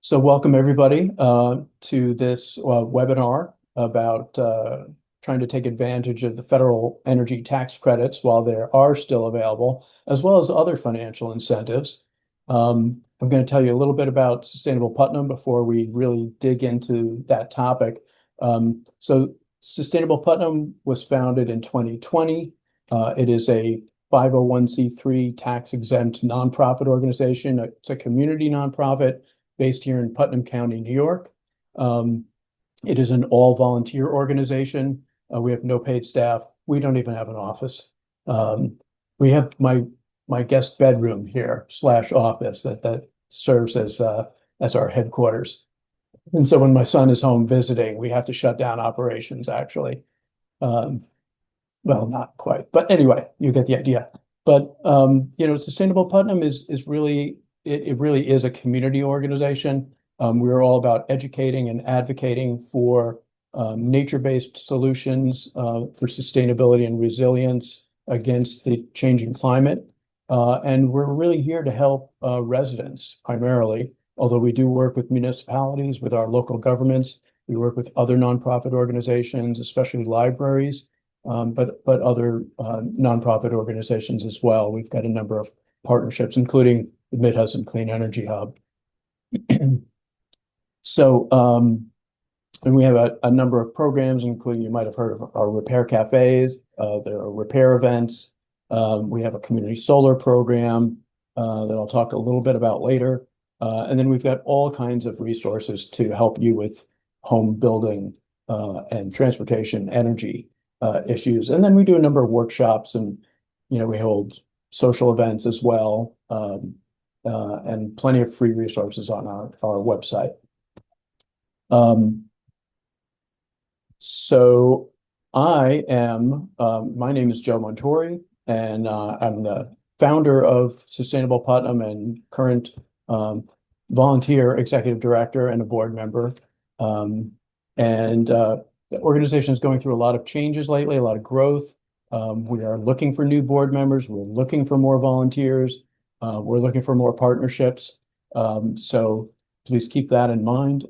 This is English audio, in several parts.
So welcome everybody to this webinar about trying to take advantage of the federal energy tax credits while they are still available, as well as other financial incentives. I'm going to tell you a little bit about Sustainable Putnam before we really dig into that topic. So Sustainable Putnam was founded in 2020. It is a 501c3 tax-exempt nonprofit organization. It's a community nonprofit based here in Putnam County, New York. It is an all-volunteer organization. We have no paid staff. We don't even have an office. We have my guest bedroom here slash office that serves as our headquarters. And so when my son is home visiting, we have to shut down operations actually. Well, not quite, but anyway, you get the idea. But Sustainable Putnam is really it really is a community organization. We're all about educating and advocating for nature-based solutions for sustainability and resilience against the changing climate. And we're really here to help residents primarily, although we do work with municipalities, with our local governments. We work with other nonprofit organizations, especially libraries, but other nonprofit organizations as well. We've got a number of partnerships, including the Mid-Hudson Clean Energy Hub. So, and we have a number of programs, including you might have heard of our repair cafes. There are repair events. We have a community solar program that I'll talk a little bit about later. And then we've got all kinds of resources to help you with home building and transportation, energy issues. And then we do a number of workshops, and we hold social events as well, and plenty of free resources on our website. So my name is Joe Montuori, and I'm the founder of Sustainable Putnam and current volunteer executive director and a board member. The organization is going through a lot of changes lately, a lot of growth. We are looking for new board members. We're looking for more volunteers. We're looking for more partnerships. So please keep that in mind.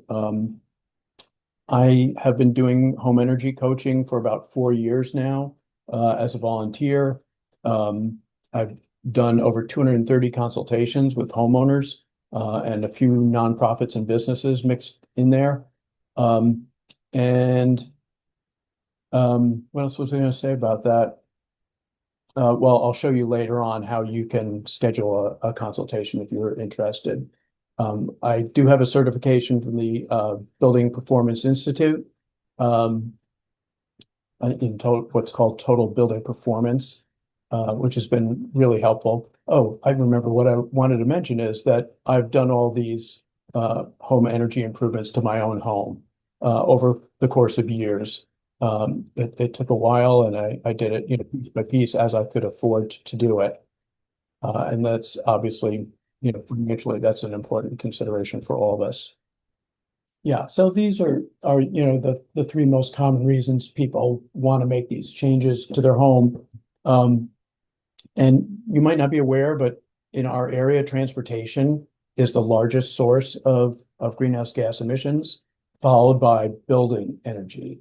I have been doing home energy coaching for about 4 years now as a volunteer. I've done over 230 consultations with homeowners and a few nonprofits and businesses mixed in there. What else was I going to say about that? Well, I'll show you later on how you can schedule a consultation if you're interested. I do have a certification from the Building Performance Institute in what's called Total Building Performance, which has been really helpful. Oh, I remember what I wanted to mention is that I've done all these home energy improvements to my own home over the course of years. It took a while, and I did it, piece by piece as I could afford to do it. And that's obviously, financially, that's an important consideration for all of us. Yeah, so these are the three most common reasons people want to make these changes to their home. And you might not be aware, but in our area, transportation is the largest source of greenhouse gas emissions, followed by building energy.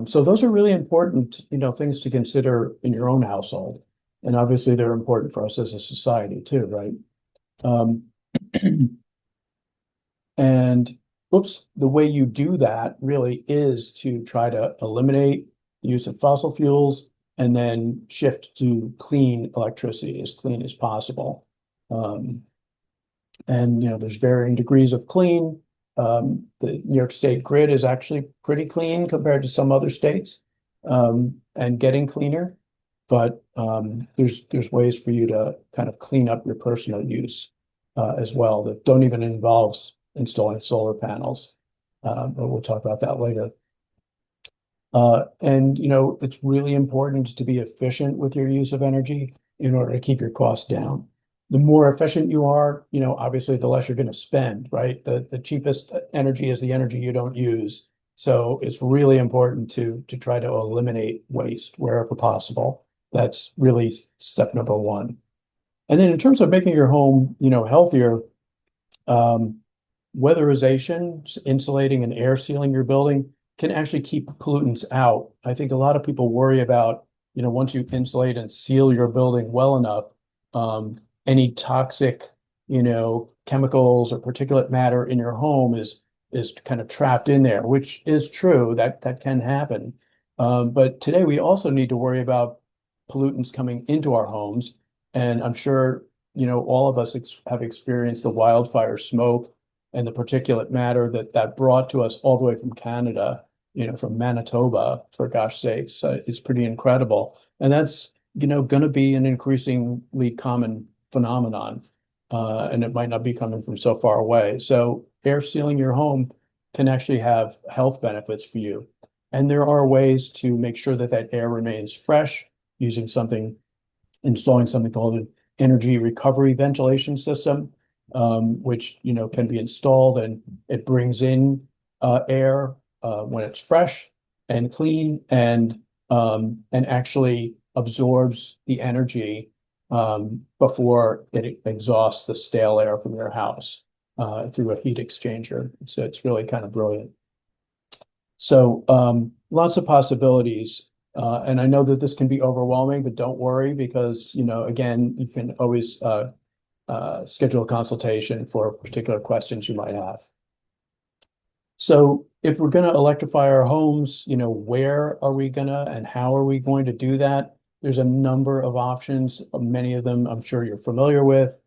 So those are really important, things to consider in your own household. And obviously they're important for us as a society too, right? And the way you do that really is to try to eliminate the use of fossil fuels and then shift to clean electricity, as clean as possible. There's varying degrees of clean. The New York State grid is actually pretty clean compared to some other states, and getting cleaner. But there's ways for you to kind of clean up your personal use as well that don't even involve installing solar panels. But we'll talk about that later. It's really important to be efficient with your use of energy in order to keep your costs down. The more efficient you are, obviously the less you're going to spend, right? The cheapest energy is the energy you don't use. So it's really important to try to eliminate waste wherever possible. That's really step number one. And then in terms of making your home, healthier, weatherization, insulating and air sealing your building can actually keep pollutants out. I think a lot of people worry about, once you insulate and seal your building well enough, any toxic, chemicals or particulate matter in your home is kind of trapped in there, which is true. That can happen. But today we also need to worry about pollutants coming into our homes. And I'm sure, all of us have experienced the wildfire smoke and the particulate matter that brought to us all the way from Canada, from Manitoba, for gosh sakes. It's pretty incredible. And that's, going to be an increasingly common phenomenon. And it might not be coming from so far away. So air sealing your home can actually have health benefits for you. And there are ways to make sure that that air remains fresh using installing something called an energy recovery ventilation system, which, can be installed, and it brings in air when it's fresh and clean, and actually absorbs the energy before it exhausts the stale air from your house through a heat exchanger. So it's really kind of brilliant. So lots of possibilities. And I know that this can be overwhelming, but don't worry, because, again, you can always schedule a consultation for particular questions you might have. So if we're going to electrify our homes, where are we going to and how are we going to do that? There's a number of options. Many of them I'm sure you're familiar with.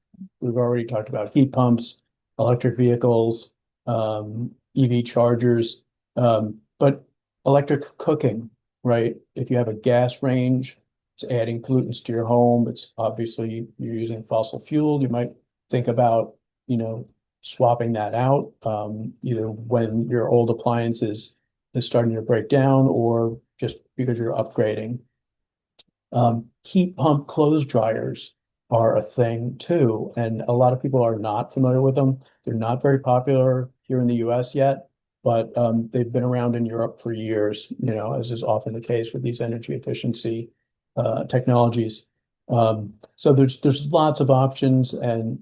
We've already talked about heat pumps, electric vehicles, EV chargers, but electric cooking, right? If you have a gas range, it's adding pollutants to your home. It's obviously you're using fossil fuel. You might think about, swapping that out, either when your old appliance is starting to break down or just because you're upgrading. Heat pump clothes dryers are a thing too, and a lot of people are not familiar with them. They're not very popular here in the US yet, but they've been around in Europe for years, as is often the case with these energy efficiency technologies. So there's lots of options, and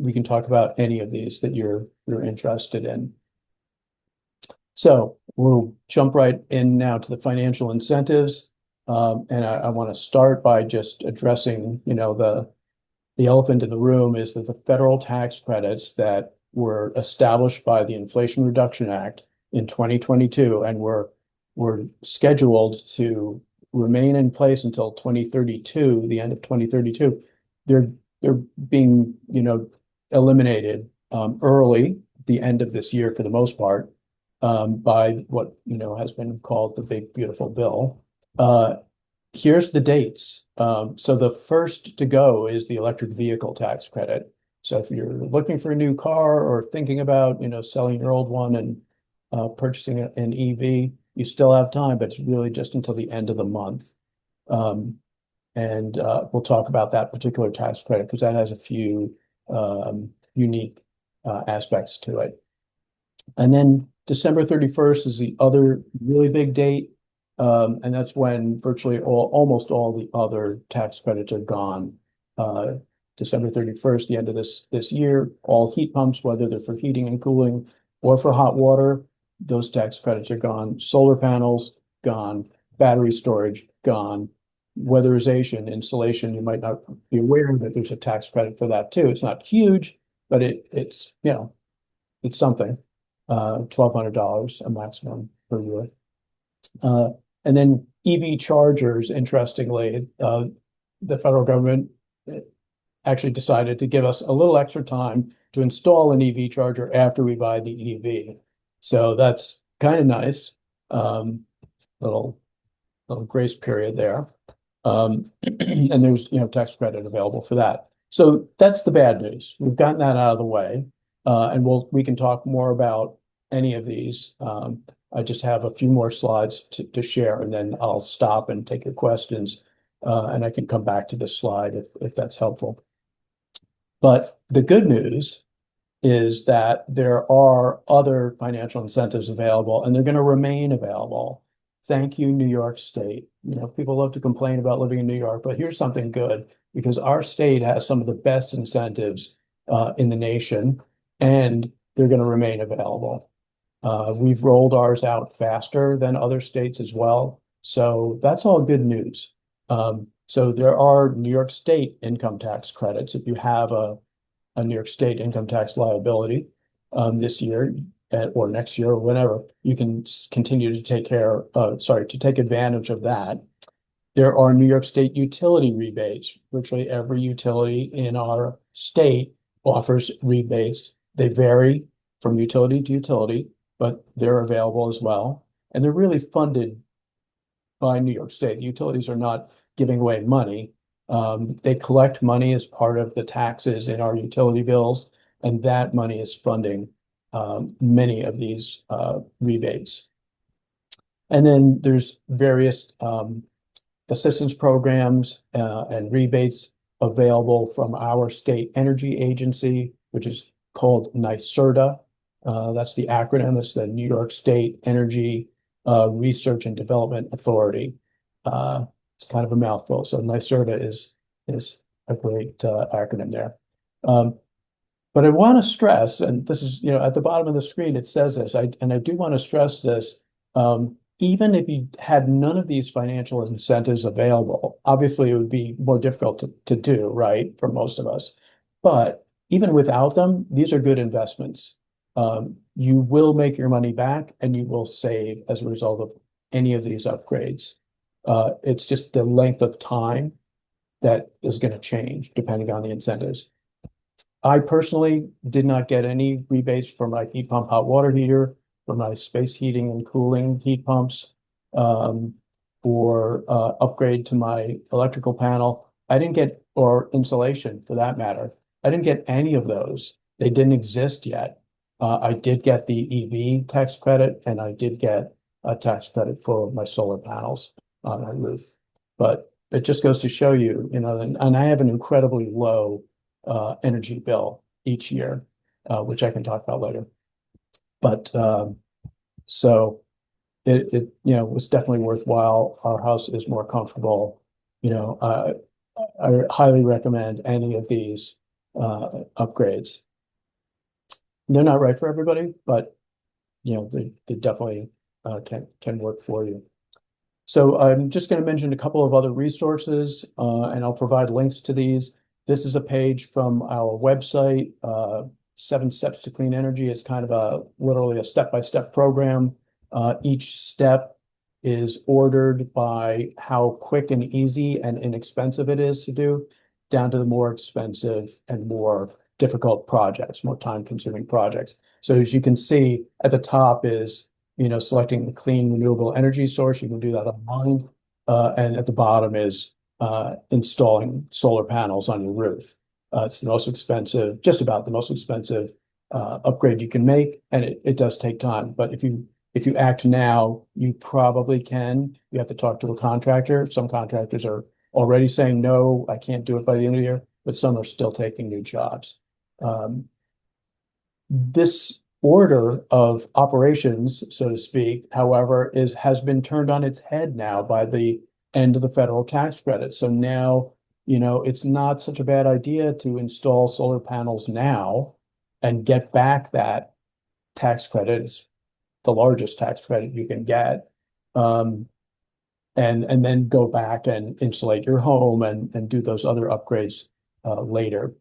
we can talk about any of these that you're interested in. So we'll jump right in now to the financial incentives. And I want to start by just addressing, the elephant in the room is that the federal tax credits that were established by the Inflation Reduction Act in 2022 and were scheduled to remain in place until 2032, the end of 2032, they're being, eliminated early, the end of this year for the most part, by what, has been called the Big Beautiful Bill. Here's the dates. So the first to go is the electric vehicle tax credit. So if you're looking for a new car or thinking about, selling your old one and purchasing an EV, you still have time, but it's really just until the end of the month. And we'll talk about that particular tax credit because that has a few unique aspects to it. And then December 31st is the other really big date. And that's when virtually almost all the other tax credits are gone. December 31st, the end of this year, all heat pumps, whether they're for heating and cooling or for hot water, those tax credits are gone. Solar panels, gone. Battery storage, gone. Weatherization, insulation, you might not be aware that there's a tax credit for that too. It's not huge, but it's it's something. $1,200 a maximum per year. And then EV chargers, interestingly, the federal government actually decided to give us a little extra time to install an EV charger after we buy the EV. So that's kind of nice. Little grace period there. And there's, tax credit available for that. So that's the bad news. We've gotten that out of the way. And we can talk more about any of these. I just have a few more slides to share, and then I'll stop and take your questions. And I can come back to this slide if that's helpful. But the good news is that there are other financial incentives available, and they're going to remain available. Thank you, New York State. People love to complain about living in New York, but here's something good, because our state has some of the best incentives in the nation. and they're going to remain available. We've rolled ours out faster than other states as well. So that's all good news. So there are New York State income tax credits. If you have a New York State income tax liability this year or next year or whenever, you can continue to take advantage of that. There are New York State utility rebates. Virtually every utility in our state offers rebates. They vary from utility to utility, but they're available as well. And they're really funded by New York State. Utilities are not giving away money. They collect money as part of the taxes in our utility bills, and that money is funding many of these rebates. And then there's various assistance programs and rebates available from our state energy agency, which is called NYSERDA. That's the acronym. It's the New York State Energy Research and Development Authority. It's kind of a mouthful. So NYSERDA is a great acronym there. But I want to stress, and this is, at the bottom of the screen, it says this, and I do want to stress this. Even if you had none of these financial incentives available, obviously it would be more difficult to do, right, for most of us. But even without them, these are good investments. You will make your money back and you will save as a result of any of these upgrades. It's just the length of time that is going to change depending on the incentives. I personally did not get any rebates for my heat pump hot water heater, for my space heating and cooling heat pumps, for upgrade to my electrical panel. I didn't get, or insulation for that matter. I didn't get any of those. They didn't exist yet. I did get the EV tax credit, and I did get a tax credit for my solar panels on my roof. But it just goes to show you, and I have an incredibly low energy bill each year, which I can talk about later. But so it was definitely worthwhile. Our house is more comfortable. I highly recommend any of these upgrades. They're not right for everybody, but they definitely can work for you. So I'm just going to mention a couple of other resources, and I'll provide links to these. This is a page from our website, 7 Steps to Clean Energy. It's kind of literally a step-by-step program. Each step is ordered by how quick and easy and inexpensive it is to do, down to the more expensive and more difficult projects, more time-consuming projects. So as you can see, at the top is selecting a clean renewable energy source. You can do that online. And at the bottom is installing solar panels on your roof. It's the most expensive, just about the most expensive upgrade you can make, and it does take time. But if you act now, you probably can. You have to talk to a contractor. Some contractors are already saying, no, I can't do it by the end of the year, but some are still taking new jobs. This order of operations, so to speak, however, has been turned on its head now by the end of the federal tax credit. So now, it's not such a bad idea to install solar panels now and get back that tax credit. It's the largest tax credit you can get. And then go back and insulate your home and do those other upgrades later.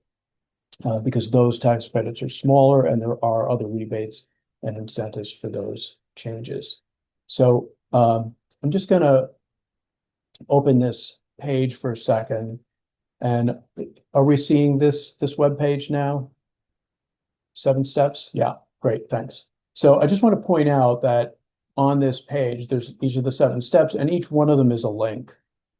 Because those tax credits are smaller and there are other rebates and incentives for those changes. So I'm just going to open this page for a second. And are we seeing this web page now? 7 steps? Yeah, great, thanks. So I just want to point out that on this page, there's each of the 7 steps, and each one of them is a link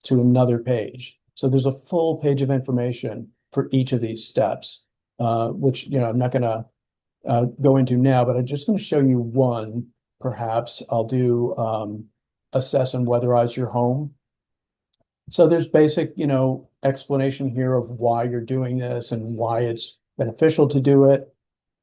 to another page. So there's a full page of information for each of these steps. Which I'm not going to go into now, but I'm just going to show you one. Perhaps I'll do assess and weatherize your home. So there's basic, explanation here of why you're doing this and why it's beneficial to do it.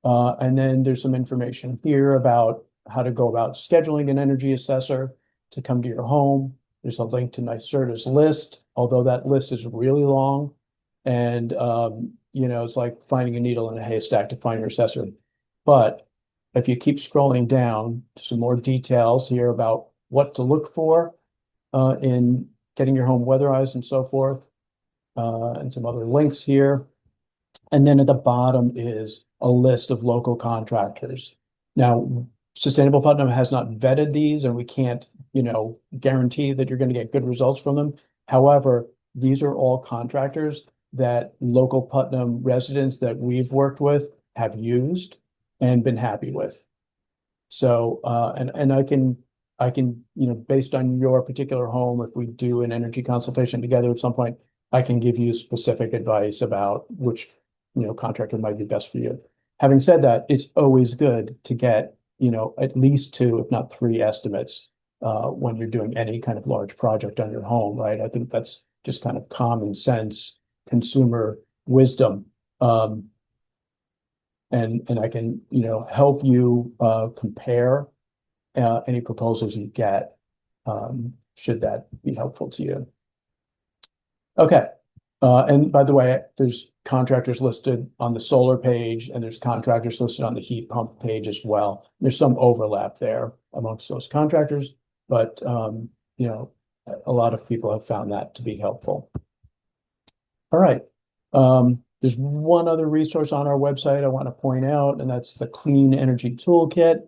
And then there's some information here about how to go about scheduling an energy assessor to come to your home. There's a link to NYSERDA's list, although that list is really long. And it's like finding a needle in a haystack to find your assessor. But if you keep scrolling down, some more details here about what to look for in getting your home weatherized and so forth, and some other links here. And then at the bottom is a list of local contractors. Now, Sustainable Putnam has not vetted these, and we can't, guarantee that you're going to get good results from them. However, these are all contractors that local Putnam residents that we've worked with have used and been happy with. So, and I can, based on your particular home, if we do an energy consultation together at some point, I can give you specific advice about which, contractor might be best for you. Having said that, it's always good to get, at least two, if not three estimates, when you're doing any kind of large project on your home, right? I think that's just kind of common sense, consumer wisdom. And I can, help you compare any proposals you get, should that be helpful to you. Okay. And by the way, there's contractors listed on the solar page, and there's contractors listed on the heat pump page as well. There's some overlap there amongst those contractors, but a lot of people have found that to be helpful. All right. There's one other resource on our website I want to point out, and that's the Clean Energy Toolkit.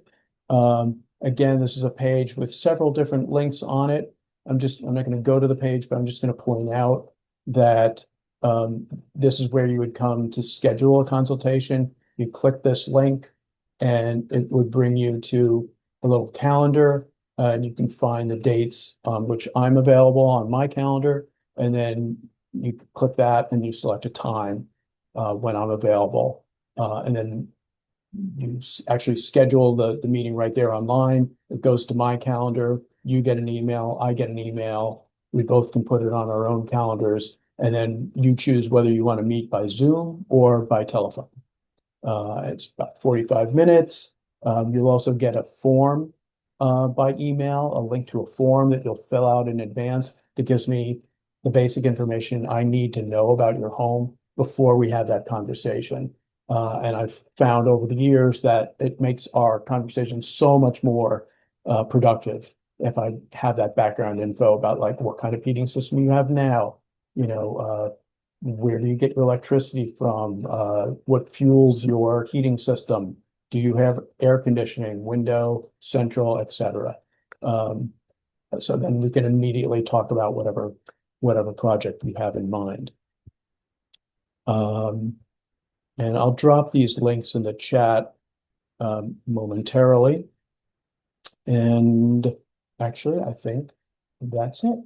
Again, this is a page with several different links on it. I'm not going to go to the page, but I'm just going to point out that this is where you would come to schedule a consultation. You click this link, and it would bring you to a little calendar, and you can find the dates on which I'm available on my calendar, and then you click that and you select a time when I'm available, and then you actually schedule the meeting right there online. It goes to my calendar. You get an email, I get an email. We both can put it on our own calendars, and then you choose whether you want to meet by Zoom or by telephone. It's about 45 minutes. You'll also get a form by email, a link to a form that you'll fill out in advance that gives me the basic information I need to know about your home before we have that conversation. And I've found over the years that it makes our conversation so much more productive if I have that background info about like what kind of heating system you have now, where do you get your electricity from, what fuels your heating system, do you have air conditioning, window, central, etc. So then we can immediately talk about whatever project you have in mind. And I'll drop these links in the chat momentarily. And actually, I think that's it.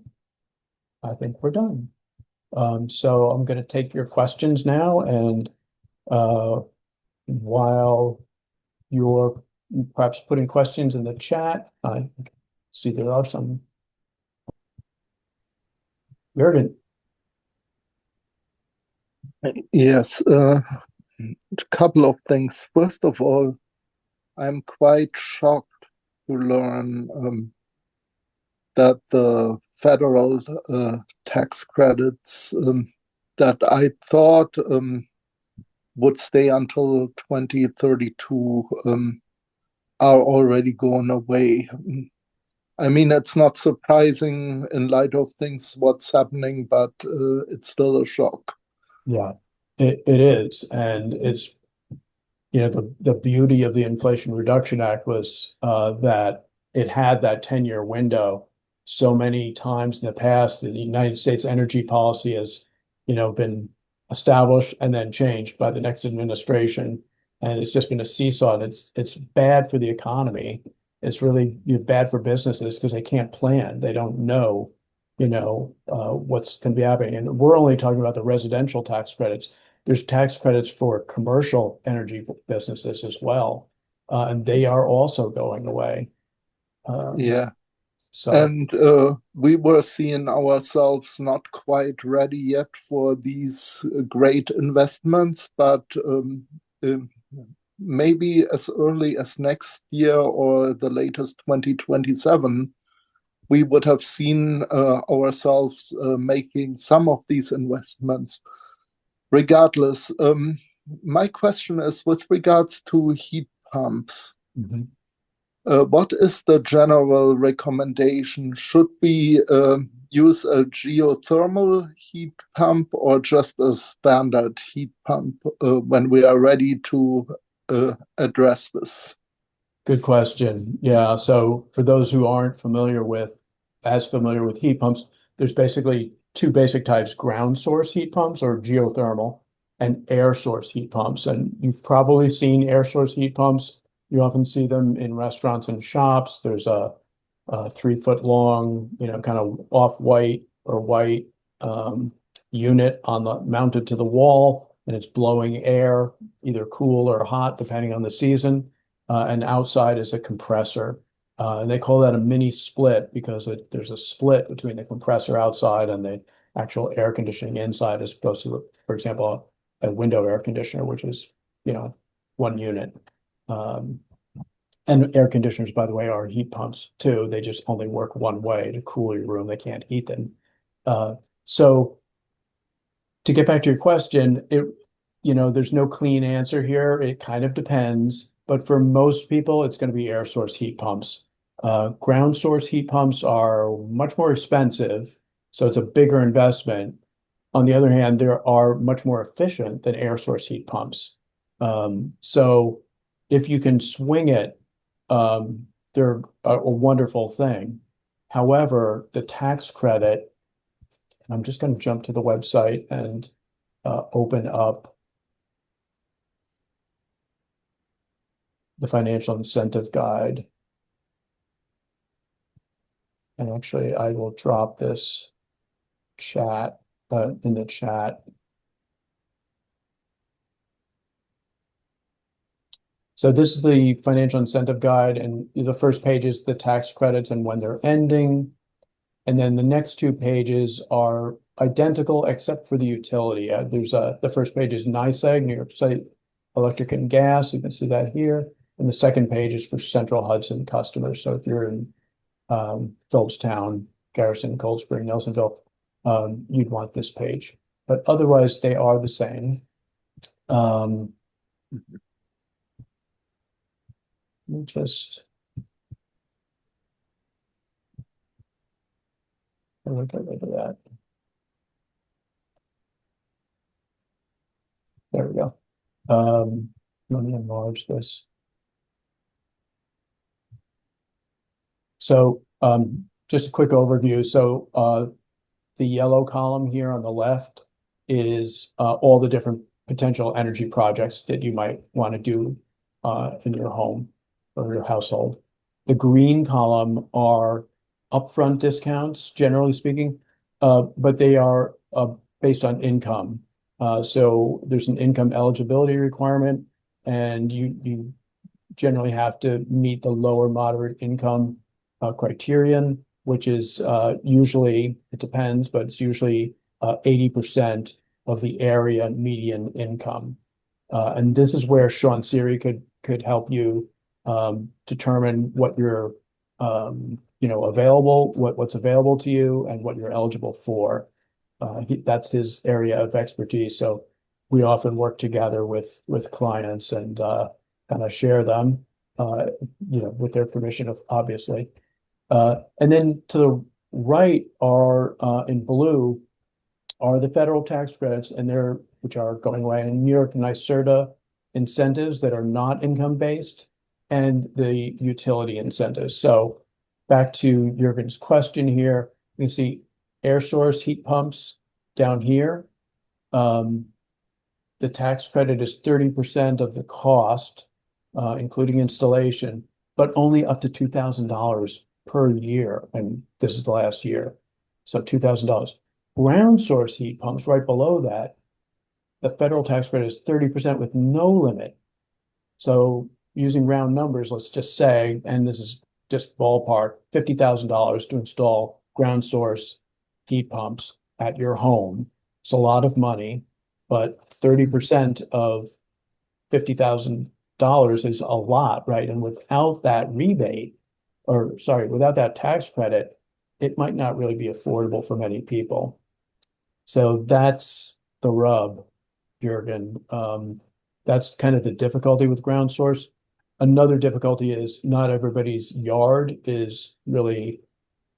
I think we're done. So I'm going to take your questions now. And while you're perhaps putting questions in the chat, I see there are some. Jürgen. Yes, a couple of things. First of all, I'm quite shocked to learn that the federal tax credits that I thought would stay until 2032 are already going away. I mean, it's not surprising in light of things, what's happening, but it's still a shock. Yeah, it is. And it's, the beauty of the Inflation Reduction Act was that it had that 10-year window. So many times in the past, the United States energy policy has, been established and then changed by the next administration. And it's just been a seesaw, and it's bad for the economy. It's really bad for businesses because they can't plan. They don't know, what's going to be happening. And we're only talking about the residential tax credits. There's tax credits for commercial energy businesses as well, and they are also going away. Yeah. So, And we were seeing ourselves not quite ready yet for these great investments, but maybe as early as next year or the latest 2027, we would have seen ourselves making some of these investments. Regardless, my question is with regards to heat pumps. Mhm. What is the general recommendation? Should we use a geothermal heat pump or just a standard heat pump when we are ready to address this? Good question. Yeah. So for those who aren't as familiar with heat pumps, there's basically two basic types, ground source heat pumps or geothermal and air source heat pumps. And you've probably seen air source heat pumps. You often see them in restaurants and shops. There's a 3 foot long, kind of off-white or white um, unit mounted to the wall, and it's blowing air, either cool or hot, depending on the season. And outside is a compressor. And they call that a mini split because there's a split between the compressor outside and the actual air conditioning inside, as opposed to, for example, a window air conditioner, which is, you know, one unit. Um, and air conditioners, by the way, are heat pumps too. They just only work one way to cool your room. They can't heat them. So to get back to your question, there's no clean answer here. It kind of depends, but for most people, it's going to be air source heat pumps. Ground source heat pumps are much more expensive, so it's a bigger investment. On the other hand, they are much more efficient than air source heat pumps. So if you can swing it, they're a wonderful thing. However, the tax credit, and I'm just going to jump to the website and open up the financial incentive guide. And actually, I will drop this chat in the chat. So this is the financial incentive guide, and the first page is the tax credits and when they're ending. And then the next two pages are identical except for the utility. The first page is NYSEG, New York State Electric and Gas. You can see that here. And the second page is for Central Hudson customers. So if you're in Phillipstown, Garrison, Cold Spring, Nelsonville, you'd want this page. But otherwise, they are the same. Let me just get rid of that. There we go. Let me enlarge this. So just a quick overview. So the yellow column here on the left is all the different potential energy projects that you might want to do in your home or your household. The green column are upfront discounts, generally speaking, but they are based on income. So there's an income eligibility requirement, and you generally have to meet the lower moderate income criterion, which is usually, it depends, but it's usually 80% of the area median income. And this is where Sean Siri could help you determine what you're what's available to you and what you're eligible for. That's his area of expertise. So we often work together with clients and kind of share them, with their permission, obviously. And then to the right are in blue are the federal tax credits, and which are going away in New York NYSERDA incentives that are not income based, and the utility incentives. So back to Jürgen's question here, you can see air source heat pumps down here. The tax credit is 30% of the cost, including installation, but only up to $2,000 per year. And this is the last year. So $2,000. Ground source heat pumps right below that, the federal tax credit is 30% with no limit. So using round numbers, let's just say, and this is just ballpark, $50,000 to install ground source heat pumps at your home. It's a lot of money, but 30% of $50,000 is a lot, right? And without that rebate, or sorry, without that tax credit, it might not really be affordable for many people. So that's the rub, Jürgen. That's kind of the difficulty with ground source. Another difficulty is not everybody's yard is really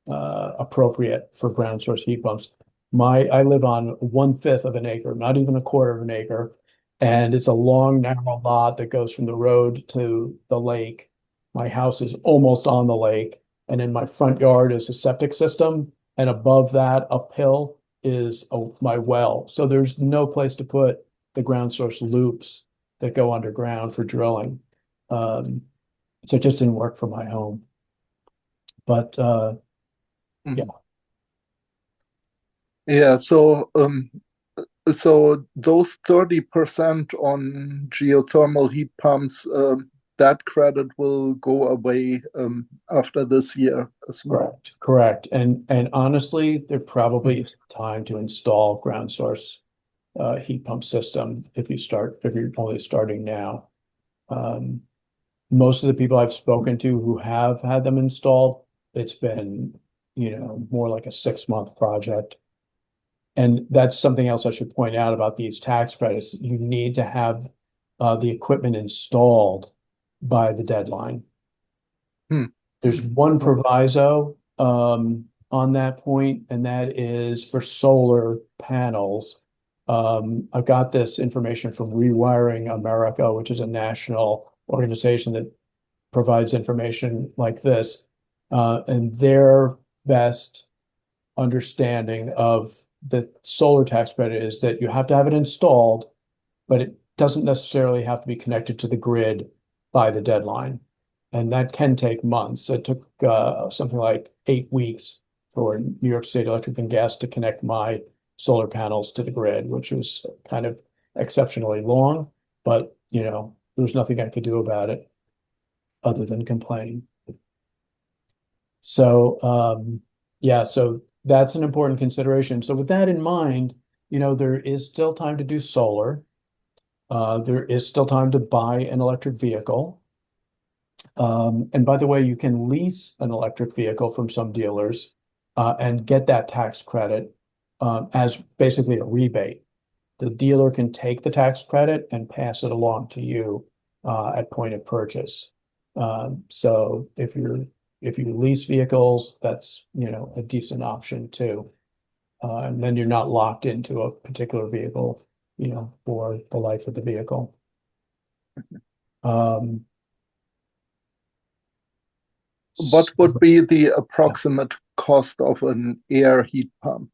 appropriate for ground source heat pumps. I live on 1/5 of an acre, not even a quarter of an acre, and it's a long, narrow lot that goes from the road to the lake. My house is almost on the lake, and in my front yard is a septic system, and above that, uphill, is my well. So there's no place to put the ground source loops that go underground for drilling. Um, so it just didn't work for my home. But yeah, Mhm. Yeah, so those 30% on geothermal heat pumps, that credit will go away after this year as well. correct, correct. And honestly, there probably Mhm. is time to install ground source heat pump system if you're only starting now. Um, Most of the people I've spoken to who have had them installed, it's been, more like a 6-month project. And that's something else I should point out about these tax credits. You need to have the equipment installed by the deadline. Hmm. There's one proviso on that point, and that is for solar panels. I got this information from Rewiring America, which is a national organization that provides information like this. And their best understanding of the solar tax credit is that you have to have it installed, but it doesn't necessarily have to be connected to the grid by the deadline. And that can take months. It took something like 8 weeks for New York State Electric and Gas to connect my solar panels to the grid, which was kind of exceptionally long, but there was nothing I could do about it other than complain. So yeah, so that's an important consideration. So with that in mind, there is still time to do solar. There is still time to buy an electric vehicle. And by the way, you can lease an electric vehicle from some dealers and get that tax credit as basically a rebate. The dealer can take the tax credit and pass it along to you at point of purchase. So if you lease vehicles, that's a decent option too. And then you're not locked into a particular vehicle, for the life of the vehicle. Um, What would be the approximate cost of an air heat pump?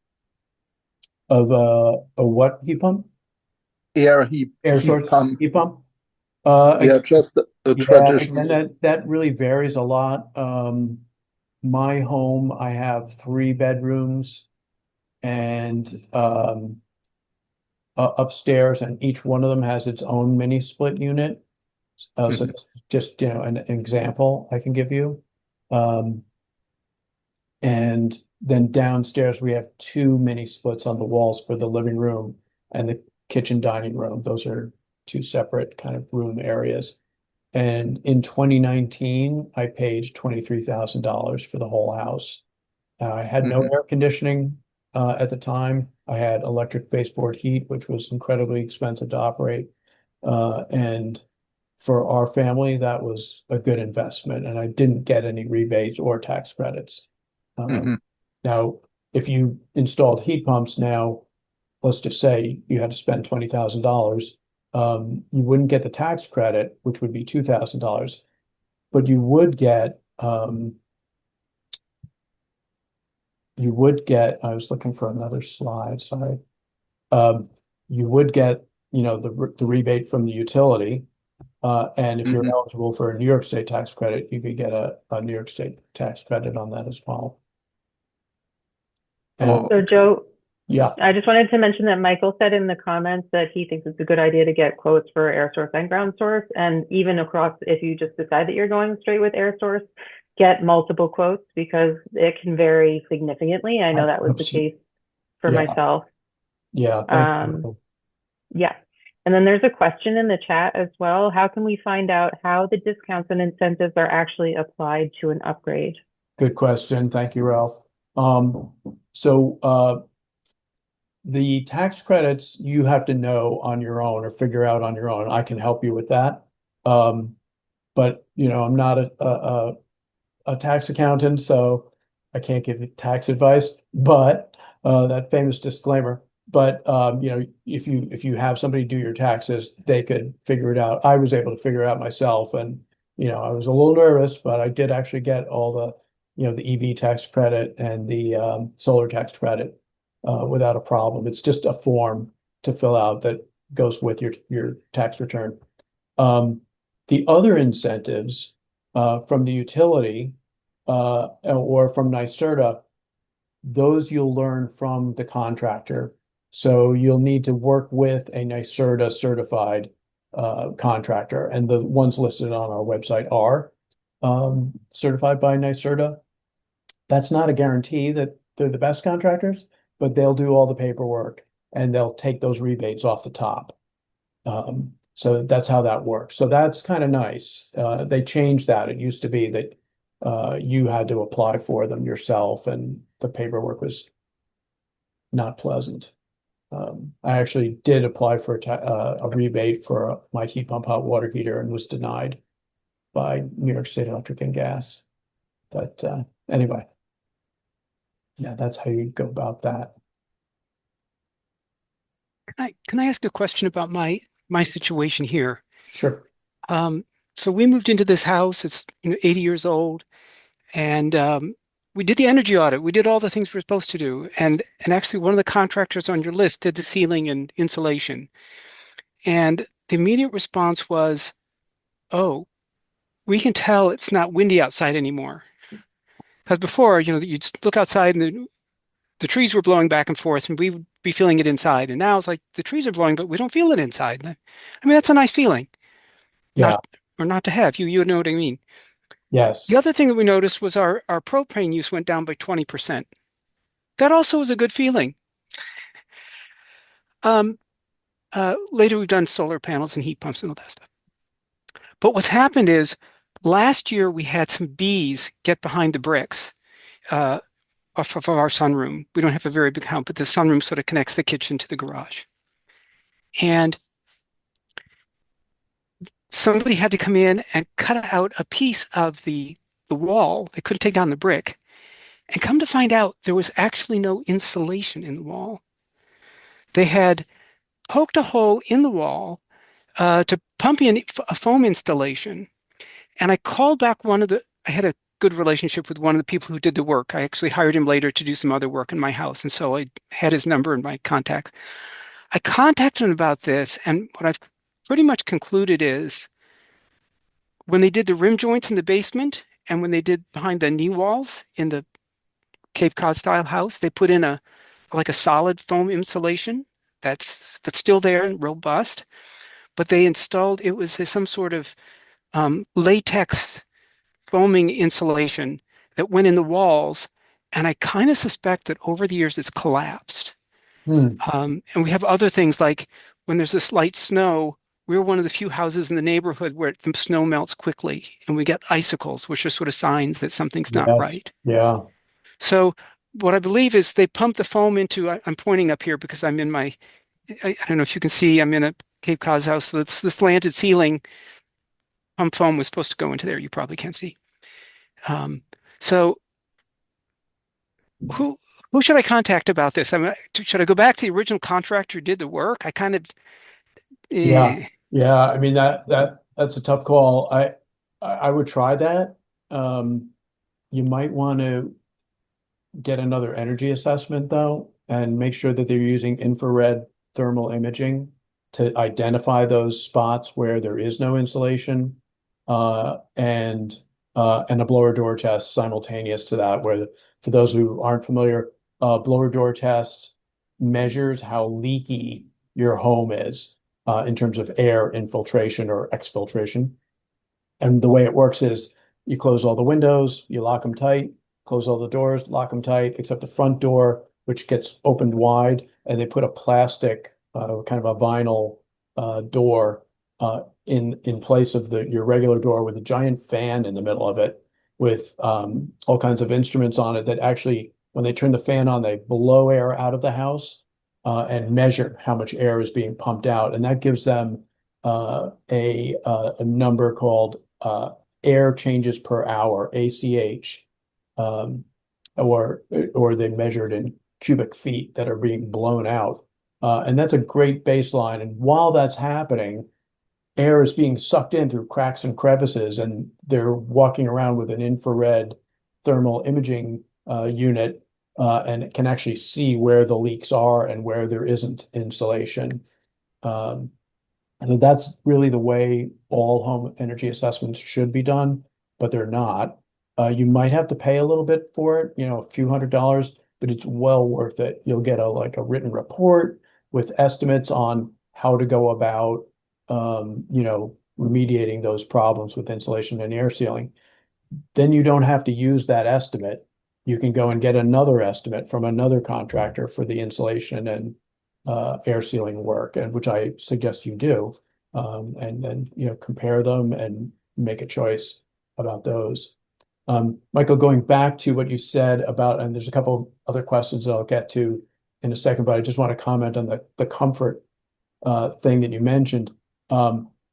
of a what heat pump? Air Air heat source pump. heat pump? Yeah, just a Yeah, again, traditional. that really varies a lot. My home, I have 3 bedrooms and upstairs, and each one of them has its own mini split unit. So Mhm, just, an example I can give you. Um, and then downstairs, we have 2 mini splits on the walls for the living room and the kitchen dining room. Those are 2 separate kind of room areas. And in 2019, I paid $23,000 for the whole house. I had no mhm, air conditioning at the time. I had electric baseboard heat, which was incredibly expensive to operate. And for our family, that was a good investment, and I didn't get any rebates or tax credits. Um, mhm. Now, if you installed heat pumps now, let's just say you had to spend $20,000, you wouldn't get the tax credit, which would be $2,000, but I was looking for another slide, sorry. Um, you would get, the rebate from the utility. And if you're Mhm. eligible for a New York State tax credit, you could get a New York State tax credit on that as well. And Oh, So okay. Joe, yeah, I just wanted to mention that Michael said in the comments that he thinks it's a good idea to get quotes for air source and ground source. And even across, if you just decide that you're going straight with air source, get multiple quotes because it can vary significantly. I know that was the case for yeah, myself. yeah, thank Um, you. yeah. And then there's a question in the chat as well. How can we find out how the discounts and incentives are actually applied to an upgrade? Good question. Thank you, Ralph. Um, so the tax credits you have to know on your own or figure out on your own. I can help you with that. Um, but I'm not a tax accountant, so I can't give you tax advice. But that famous disclaimer. But if you have somebody do your taxes, they could figure it out. I was able to figure it out myself, and I was a little nervous, but I did actually get all the EV tax credit and the solar tax credit without a problem. It's just a form to fill out that goes with your tax return. Um, the other incentives from the utility or from NYSERDA, those you'll learn from the contractor. So you'll need to work with a NYSERDA certified contractor, and the ones listed on our website are certified by NYSERDA. That's not a guarantee that they're the best contractors, but they'll do all the paperwork and they'll take those rebates off the top. So that's how that works. So that's kind of nice. They changed that. It used to be that you had to apply for them yourself, and the paperwork was not pleasant. I actually did apply for a rebate for my heat pump hot water heater and was denied by New York State Electric and Gas. But anyway, yeah, that's how you go about that. Can I ask a question about my situation here? Sure. Um, so we moved into this house. It's 80 years old, and we did the energy audit. We did all the things we're supposed to do, and actually one of the contractors on your list did the ceiling and insulation. And the immediate response was, "Oh, we can tell it's not windy outside anymore." Because before, you'd look outside and the trees were blowing back and forth, and we would be feeling it inside. And now it's like the trees are blowing, but we don't feel it inside. I mean, that's a nice feeling, Yeah. not to have. You know what I mean? The Yes. other thing that we noticed was our propane use went down by 20%. That also was a good feeling. Um, Later, we've done solar panels and heat pumps and all that stuff. But what's happened is last year we had some bees get behind the bricks uh, off of our sunroom. We don't have a very big house, but the sunroom sort of connects the kitchen to the garage. And somebody had to come in and cut out a piece of the wall. They couldn't take down the brick. And come to find out, there was actually no insulation in the wall. They had poked a hole in the wall to pump in a foam installation. And I called back I had a good relationship with one of the people who did the work. I actually hired him later to do some other work in my house. And so I had his number and my contacts. I contacted him about this. And what I've pretty much concluded is when they did the rim joints in the basement and when they did behind the knee walls in the Cape Cod style house, they put in a solid foam insulation that's still there and robust, but they installed it was some sort of latex foaming insulation that went in the walls, and I kind of suspect that over the years it's collapsed. Hmm. And we have other things like when there's this light snow, we're one of the few houses in the neighborhood where the snow melts quickly, and we get icicles, which are sort of signs that something's not Yes. right. Yeah. So what I believe is they pump the foam into, I'm pointing up here because I'm in I don't know if you can see, I'm in a Cape Cod house. So this slanted ceiling pump foam was supposed to go into there. You probably can't see. Um, so who who should I contact about this? I mean, should I go back to the original contractor who did the work? I kind of, Yeah. eh, Yeah. I mean that's a tough call. I would try that. You might want to get another energy assessment though, and make sure that they're using infrared thermal imaging to identify those spots where there is no insulation, and a blower door test simultaneous to that, where for those who aren't familiar, blower door test measures how leaky your home is in terms of air infiltration or exfiltration. And the way it works is you close all the windows, you lock them tight, close all the doors, lock them tight, except the front door, which gets opened wide, and they put a plastic, kind of a vinyl door in place of your regular door with a giant fan in the middle of it, with all kinds of instruments on it that actually, when they turn the fan on, they blow air out of the house and measure how much air is being pumped out, and that gives them a number called uh, air changes per hour, ACH, um, or they measure it in cubic feet that are being blown out. And that's a great baseline. And while that's happening, air is being sucked in through cracks and crevices, and they're walking around with an infrared thermal imaging unit, and it can actually see where the leaks are and where there isn't insulation. Um, and that's really the way all home energy assessments should be done, but they're not. You might have to pay a little bit for it, a few $100s, but it's well worth it. You'll get a written report with estimates on how to go about remediating those problems with insulation and air sealing. Then you don't have to use that estimate. You can go and get another estimate from another contractor for the insulation and air sealing work, and which I suggest you do, and then compare them and make a choice about those. Michael, going back to what you said about, and there's a couple of other questions that I'll get to in a second, but I just want to comment on the comfort thing that you mentioned.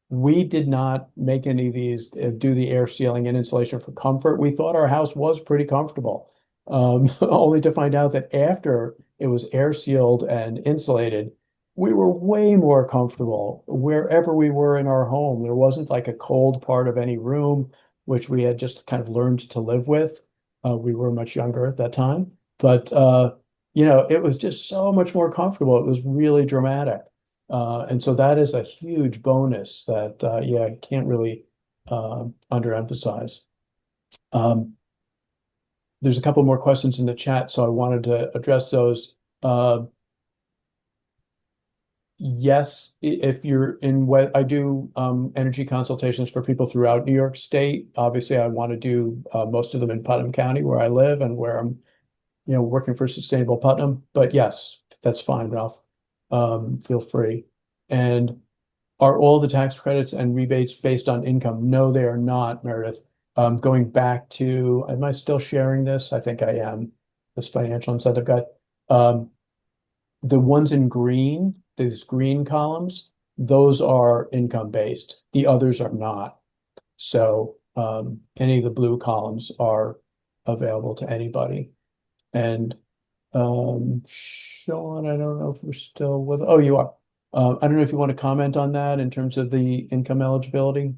We did not make any of these, do the air sealing and insulation for comfort. We thought our house was pretty comfortable, only to find out that after it was air sealed and insulated, we were way more comfortable wherever we were in our home. There wasn't like a cold part of any room, which we had just kind of learned to live with. We were much younger at that time, but it was just so much more comfortable. It was really dramatic. And so that is a huge bonus that, I can't really underemphasize. There's a couple more questions in the chat, so I wanted to address those. Yes, if you're in what I do, energy consultations for people throughout New York State. Obviously, I want to do most of them in Putnam County, where I live and where I'm, working for Sustainable Putnam. But yes, that's fine, Ralph. Feel free. And are all the tax credits and rebates based on income? No, they are not, Meredith. Going back to, am I still sharing this? I think I am. This financial incentive guide. Um, the ones in green, these green columns, those are income based. The others are not. So any of the blue columns are available to anybody. And Sean, I don't know if we're still with, oh, you are. I don't know if you want to comment on that in terms of the income eligibility.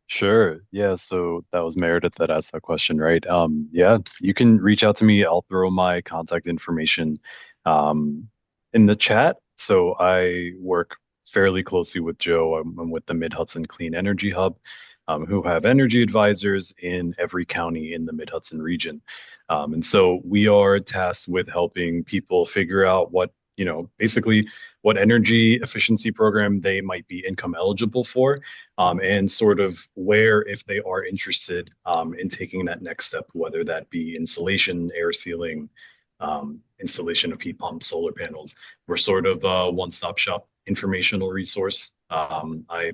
Sure. Yeah. So that was Meredith that asked that question, right? Yeah, you can reach out to me. I'll throw my contact information um, in the chat. So I work fairly closely with Joe. I'm with the Mid-Hudson Clean Energy Hub, who have energy advisors in every county in the Mid-Hudson region. And so we are tasked with helping people figure out basically what energy efficiency program they might be income eligible for, and sort of where, if they are interested in taking that next step, whether that be insulation, air sealing, installation of heat pumps, solar panels. We're sort of a one-stop shop informational resource. I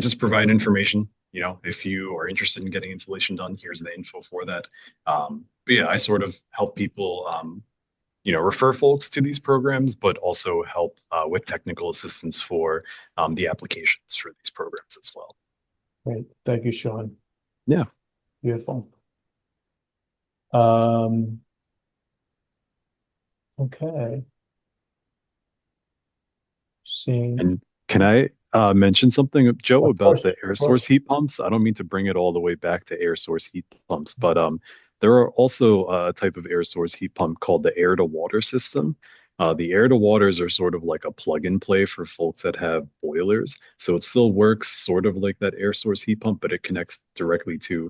just provide information. If you are interested in getting insulation done, here's the info for that. But yeah, I sort of help people refer folks to these programs, but also help with technical assistance for the applications for these programs as well. Great. Thank you, Sean. Yeah. Beautiful. Okay. Seeing. And can I mention something, Joe, Of about course, the air of course. source heat pumps? I don't mean to bring it all the way back to air source heat pumps, but there are also a type of air source heat pump called the air to water system. The air to waters are sort of like a plug and play for folks that have boilers. So it still works sort of like that air source heat pump, but it connects directly to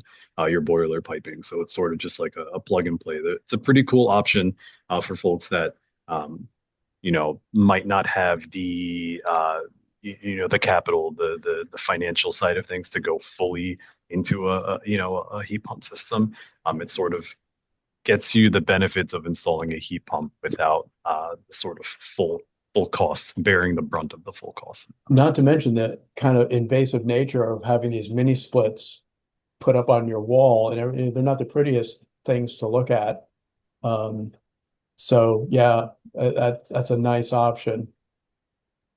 your boiler piping. So it's sort of just like a plug and play. It's a pretty cool option for folks that might not have the capital, the financial side of things to go fully into a heat pump system. It sort of gets you the benefits of installing a heat pump without the sort of full cost, bearing the brunt of the full cost. Not to mention the kind of invasive nature of having these mini splits put up on your wall, and they're not the prettiest things to look at. So yeah, that's a nice option.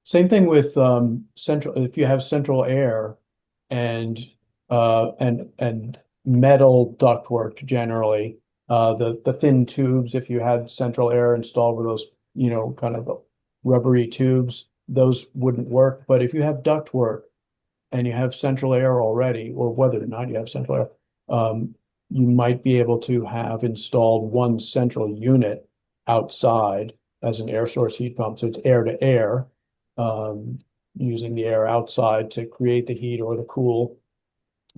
Same thing with central. If you have central air and and metal ductwork generally. The thin tubes, if you had central air installed with those, kind of rubbery tubes, those wouldn't work. But if you have ductwork and you have central air already, or whether or not you have central air, you might be able to have installed one central unit outside as an air source heat pump. So it's air to air, using the air outside to create the heat or the cool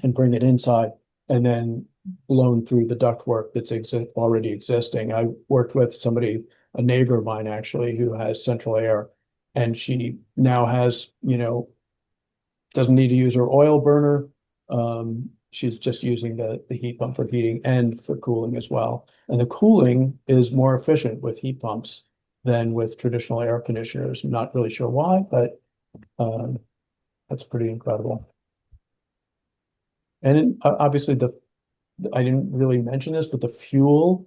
and bring it inside, and then blown through the ductwork that's already existing. I worked with somebody, a neighbor of mine actually, who has central air, and she now has, doesn't need to use her oil burner. She's just using the heat pump for heating and for cooling as well. And the cooling is more efficient with heat pumps than with traditional air conditioners. I'm not really sure why, but that's pretty incredible. And obviously I didn't really mention this, but the fuel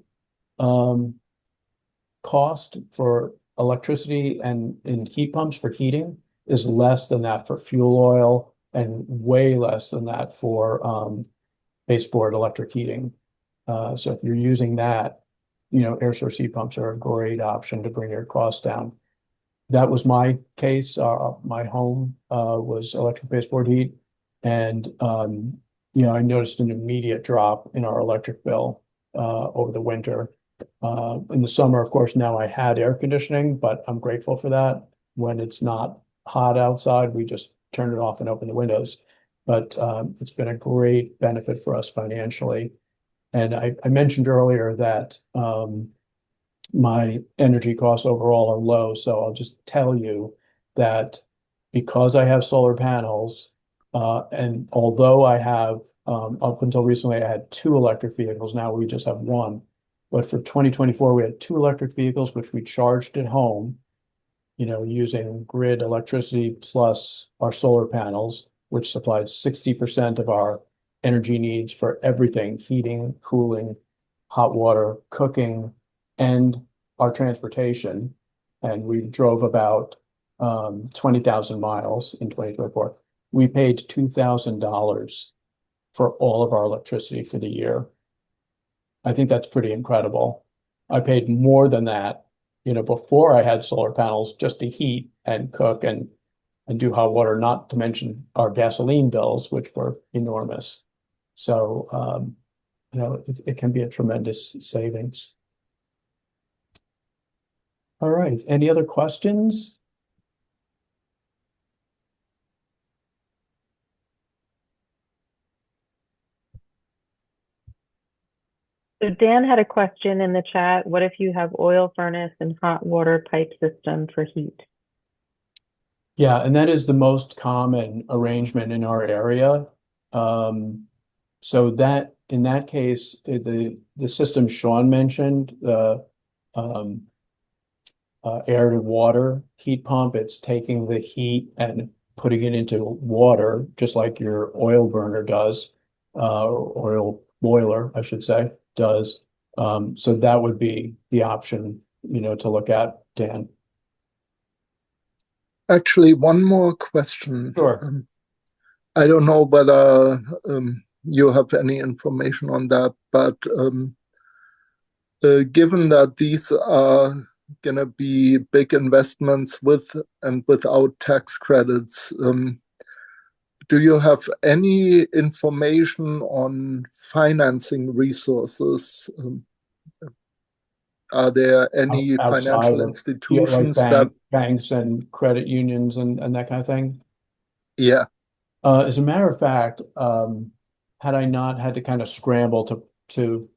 cost for electricity and in heat pumps for heating is less than that for fuel oil and way less than that for baseboard electric heating. So if you're using that, air source heat pumps are a great option to bring your costs down. That was my case. My home was electric baseboard heat, and I noticed an immediate drop in our electric bill over the winter. In the summer, of course, now I had air conditioning, but I'm grateful for that. When it's not hot outside, we just turn it off and open the windows. But it's been a great benefit for us financially. And I mentioned earlier that my energy costs overall are low. So I'll just tell you that because I have solar panels, and although I have, up until recently, I had two electric vehicles. Now we just have one. But for 2024, we had two electric vehicles, which we charged at home, using grid electricity plus our solar panels, which supplied 60% of our energy needs for everything, heating, cooling, hot water, cooking, and our transportation. And we drove about 20,000 miles in 2024. We paid $2,000 for all of our electricity for the year. I think that's pretty incredible. I paid more than that, before I had solar panels just to heat and cook and do hot water, not to mention our gasoline bills, which were enormous. So, it can be a tremendous savings. All right. Any other questions? So Dan had a question in the chat. What if you have oil furnace and hot water pipe system for heat? Yeah, and that is the most common arrangement in our area. So that in that case, the system Sean mentioned, the air to water heat pump, it's taking the heat and putting it into water, just like your oil burner does, oil boiler, I should say, does. So that would be the option, to look at, Dan. Actually, one more question. Sure. I don't know whether you have any information on that, but given that these are going to be big investments with and without tax credits, do you have any information on financing resources? Are there any financial Outside of, like institutions that, banks and credit unions and that kind of thing? yeah, As a matter of fact, had I not had to kind of scramble to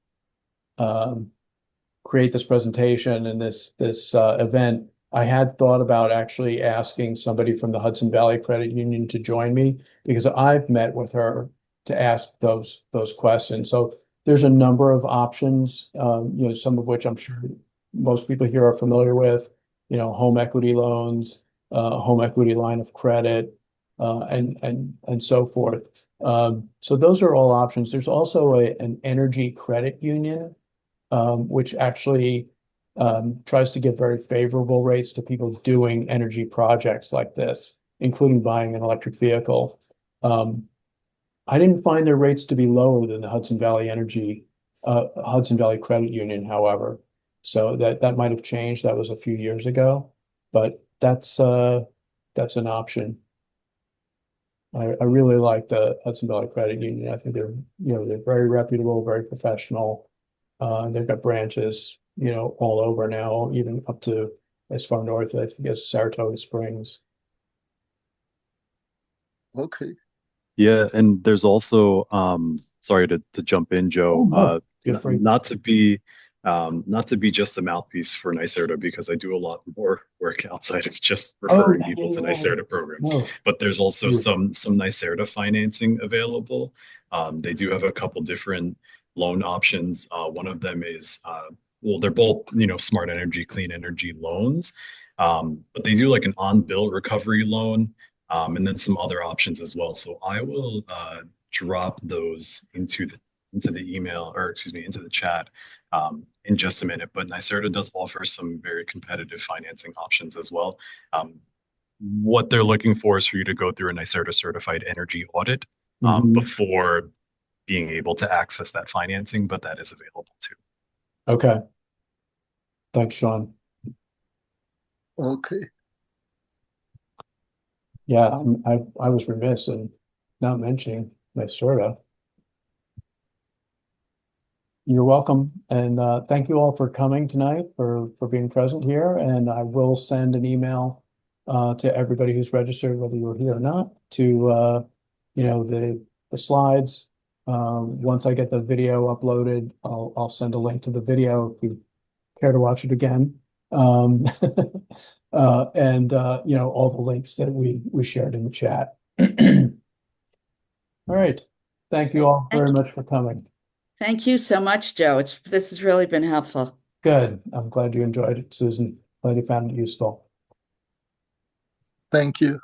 create this presentation and this event, I had thought about actually asking somebody from the Hudson Valley Credit Union to join me, because I've met with her to ask those questions. So there's a number of options, some of which I'm sure most people here are familiar with, home equity loans, home equity line of credit, and so forth. So those are all options. There's also an energy credit union, which actually tries to give very favorable rates to people doing energy projects like this, including buying an electric vehicle. I didn't find their rates to be lower than the Hudson Valley Hudson Valley Credit Union, however. So that might have changed. That was a few years ago, but that's an option. I really like the Hudson Valley Credit Union. I think they're very reputable, very professional. They've got branches, all over now, even up to as far north, I think, as Saratoga Springs. Okay. Yeah, and there's also sorry to jump in, Joe. Oh, no. Feel free. Not to be just a mouthpiece for NYSERDA, because I do a lot more work outside of just referring people to NYSERDA programs. No. But there's also You- some NYSERDA financing available. They do have a couple different loan options. One of them is well, they're both, smart energy, clean energy loans. But they do like an on-bill recovery loan, and then some other options as well. So I will drop those into the email, or excuse me, into the chat in just a minute. But NYSERDA does offer some very competitive financing options as well. What they're looking for is for you to go through a NYSERDA certified energy audit Mhm. before being able to access that financing, but that is available too. Okay. Thanks, Sean. Okay. Yeah, I was remiss in not mentioning NYSERDA. You're welcome, and thank you all for coming tonight, for being present here. And I will send an email to everybody who's registered, whether you're here or not, to the slides. Once I get the video uploaded, I'll send a link to the video if you care to watch it again. And all the links that we shared in the chat. All right. Thank you all very much for coming. Thank you so much, Joe. This has really been helpful. Good. I'm glad you enjoyed it, Susan. Glad you found it useful. Thank you.